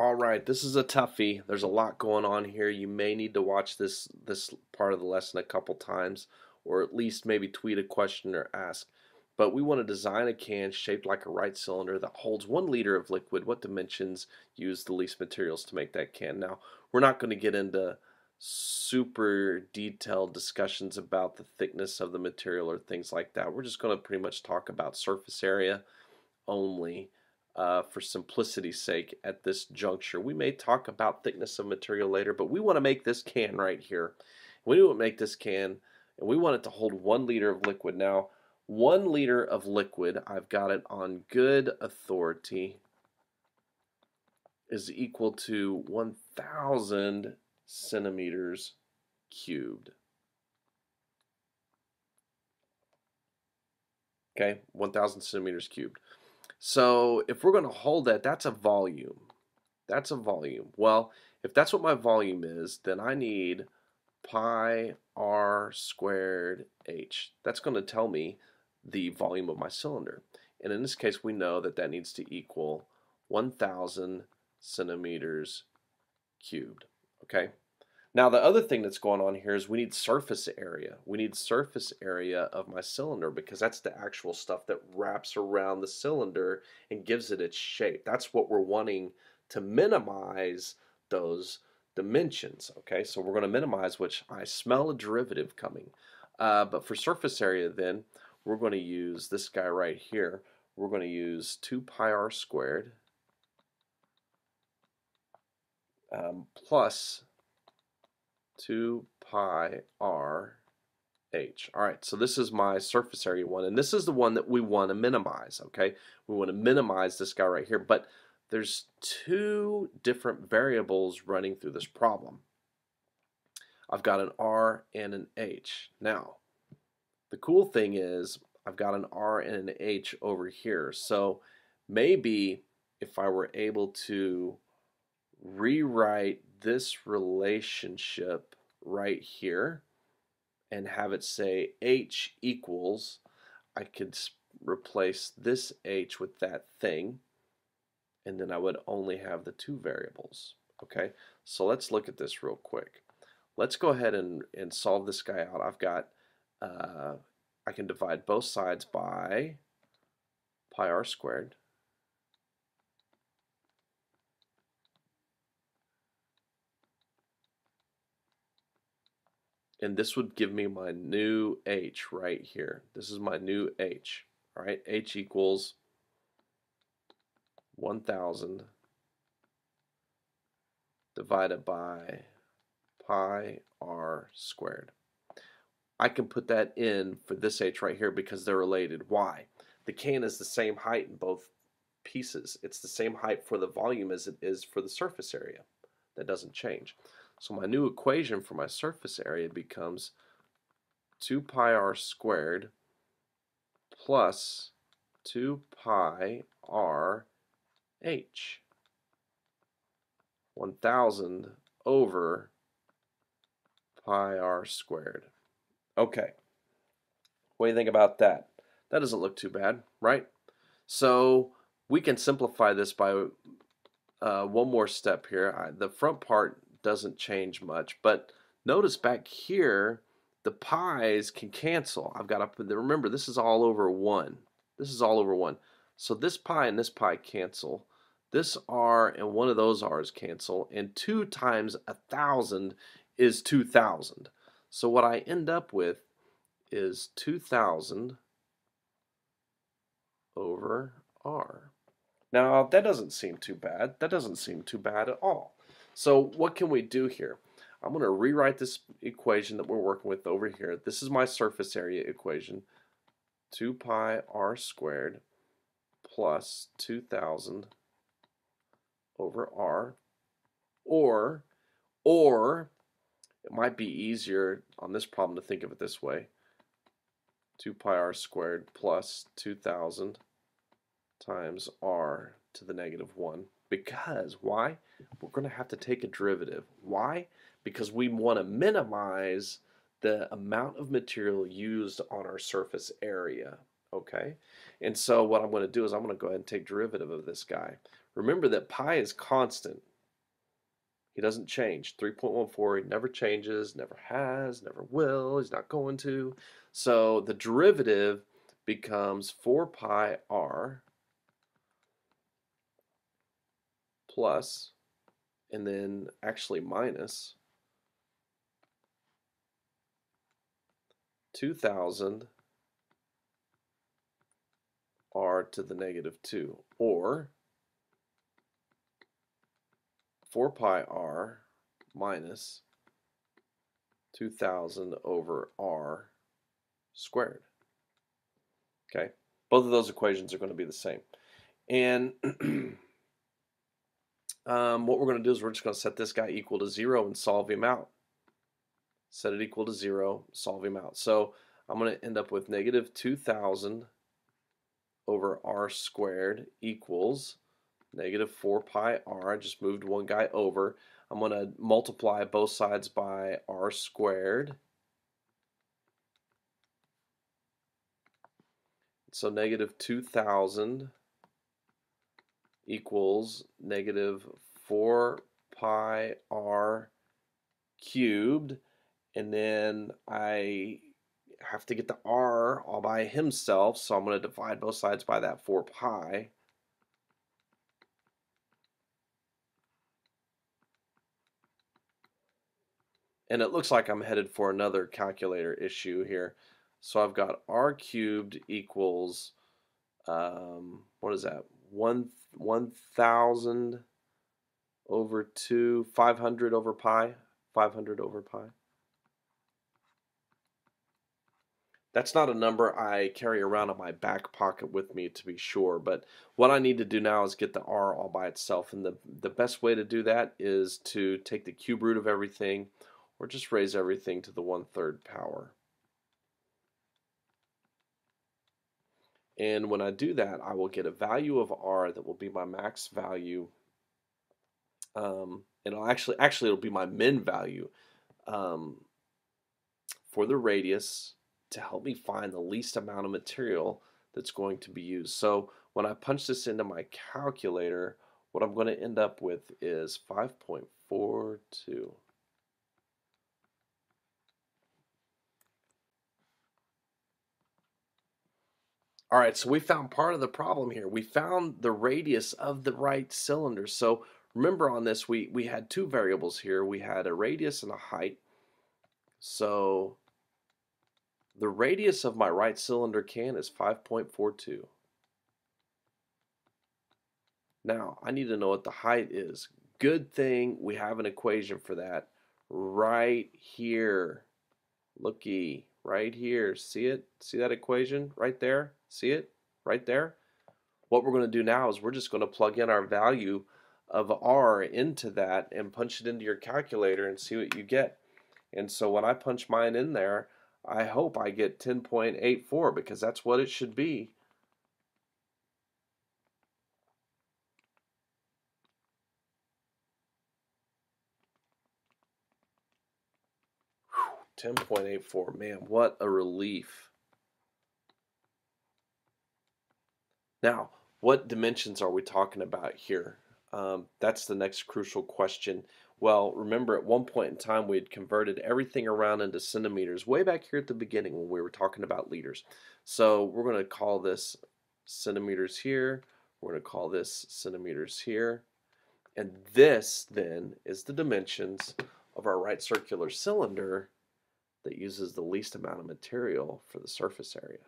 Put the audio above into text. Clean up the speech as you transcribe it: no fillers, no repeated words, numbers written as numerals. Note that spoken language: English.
All right, this is a toughie. There's a lot going on here. You may need to watch this part of the lesson a couple times, or at least maybe tweet a question or ask. But we want to design a can shaped like a right cylinder that holds 1 liter of liquid. What dimensions use the least materials to make that can? Now, we're not going to get into super detailed discussions about the thickness of the material or things like that. We're just going to pretty much talk about surface area only for simplicity's sake at this juncture. We may talk about thickness of material later, but we want to make this can right here. We want to make this can, and we want it to hold 1 liter of liquid. Now, 1 liter of liquid, I've got it on good authority, is equal to 1,000 centimeters cubed. Okay, 1,000 centimeters cubed. So if we're going to hold that, that's a volume. That's a volume. Well, if that's what my volume is, then I need pi r squared h. That's going to tell me the volume of my cylinder. And in this case, we know that that needs to equal 1,000 centimeters cubed. Okay? Now the other thing that's going on here is we need surface area. We need surface area of my cylinder because that's the actual stuff that wraps around the cylinder and gives it its shape. That's what we're wanting to minimize those dimensions. Okay, so we're going to minimize, which I smell a derivative coming. But for surface area then, we're going to use this guy right here. We're going to use 2 pi r squared plus 2 pi r h. All right, so this is my surface area one, and this is the one that we want to minimize, okay? We want to minimize this guy right here, but there's 2 different variables running through this problem. I've got an r and an h. Now, the cool thing is I've got an r and an h over here, so maybe if I were able to rewrite this relationship right here and have it say h equals, I could replace this h with that thing, and then I would only have the 2 variables. Okay, so let's look at this real quick. Let's go ahead and solve this guy out. I've got, I can divide both sides by pi r squared. And this would give me my new h right here. This is my new h. All right, h equals 1,000 divided by pi r squared. I can put that in for this h right here because they're related. Why? The can is the same height in both pieces. It's the same height for the volume as it is for the surface area. That doesn't change. So my new equation for my surface area becomes 2 pi r squared plus 2 pi r h. 1,000 over pi r squared. Okay, what do you think about that? That doesn't look too bad, right? So we can simplify this by one more step here. The front part doesn't change much, but notice back here the pi's can cancel. I've got to remember this is all over 1. This is all over 1. So this pi and this pi cancel. This r and one of those r's cancel, and 2 times 1,000 is 2,000. So what I end up with is 2,000 over r. Now that doesn't seem too bad. That doesn't seem too bad at all. So what can we do here? I'm going to rewrite this equation that we're working with over here. This is my surface area equation. 2 pi r squared plus 2,000 over r. Or it might be easier on this problem to think of it this way. 2 pi r squared plus 2,000 times r to the negative 1. Because, why? We're going to have to take a derivative. Why? Because we want to minimize the amount of material used on our surface area. Okay? And so what I'm going to do is I'm going to go ahead and take derivative of this guy. Remember that pi is constant. He doesn't change. 3.14, he never changes, never has, never will, he's not going to. So the derivative becomes 4 pi r plus, and then actually minus 2000 r to the negative 2, or 4 pi r minus 2000 over r squared. Okay, both of those equations are going to be the same. And what we're going to do is we're just going to set this guy equal to 0 and solve him out. Set it equal to 0, solve him out. So I'm going to end up with negative 2000 over r squared equals negative 4 pi r. I just moved one guy over. I'm going to multiply both sides by r squared. So negative 2000 equals negative 4 pi r cubed, and then I have to get the r all by himself, so I'm going to divide both sides by that 4 pi. And it looks like I'm headed for another calculator issue here. So I've got r cubed equals, what is that, 1000 over 2, 500 over pi, 500 over pi. That's not a number I carry around in my back pocket with me, to be sure, but what I need to do now is get the r all by itself, and the best way to do that is to take the cube root of everything, or just raise everything to the 1/3 power. And when I do that, I will get a value of r that will be my max value, and actually it'll be my min value for the radius, to help me find the least amount of material that's going to be used. So when I punch this into my calculator, what I'm going to end up with is 5.42. All right, so we found part of the problem here. We found the radius of the right cylinder. So remember, on this, we had two variables here. We had a radius and a height. So the radius of my right cylinder can is 5.42. Now, I need to know what the height is. Good thing we have an equation for that right here. Looky, right here. See it? See that equation right there? See it? Right there? What we're going to do now is we're just going to plug in our value of r into that and punch it into your calculator and see what you get. And so when I punch mine in there, I hope I get 10.84, because that's what it should be. 10.84, man, what a relief. Now, what dimensions are we talking about here? That's the next crucial question. Well, remember, at one point in time we had converted everything around into centimeters way back here at the beginning when we were talking about liters. So we're going to call this centimeters here, we're going to call this centimeters here, and this then is the dimensions of our right circular cylinder that uses the least amount of material for the surface area.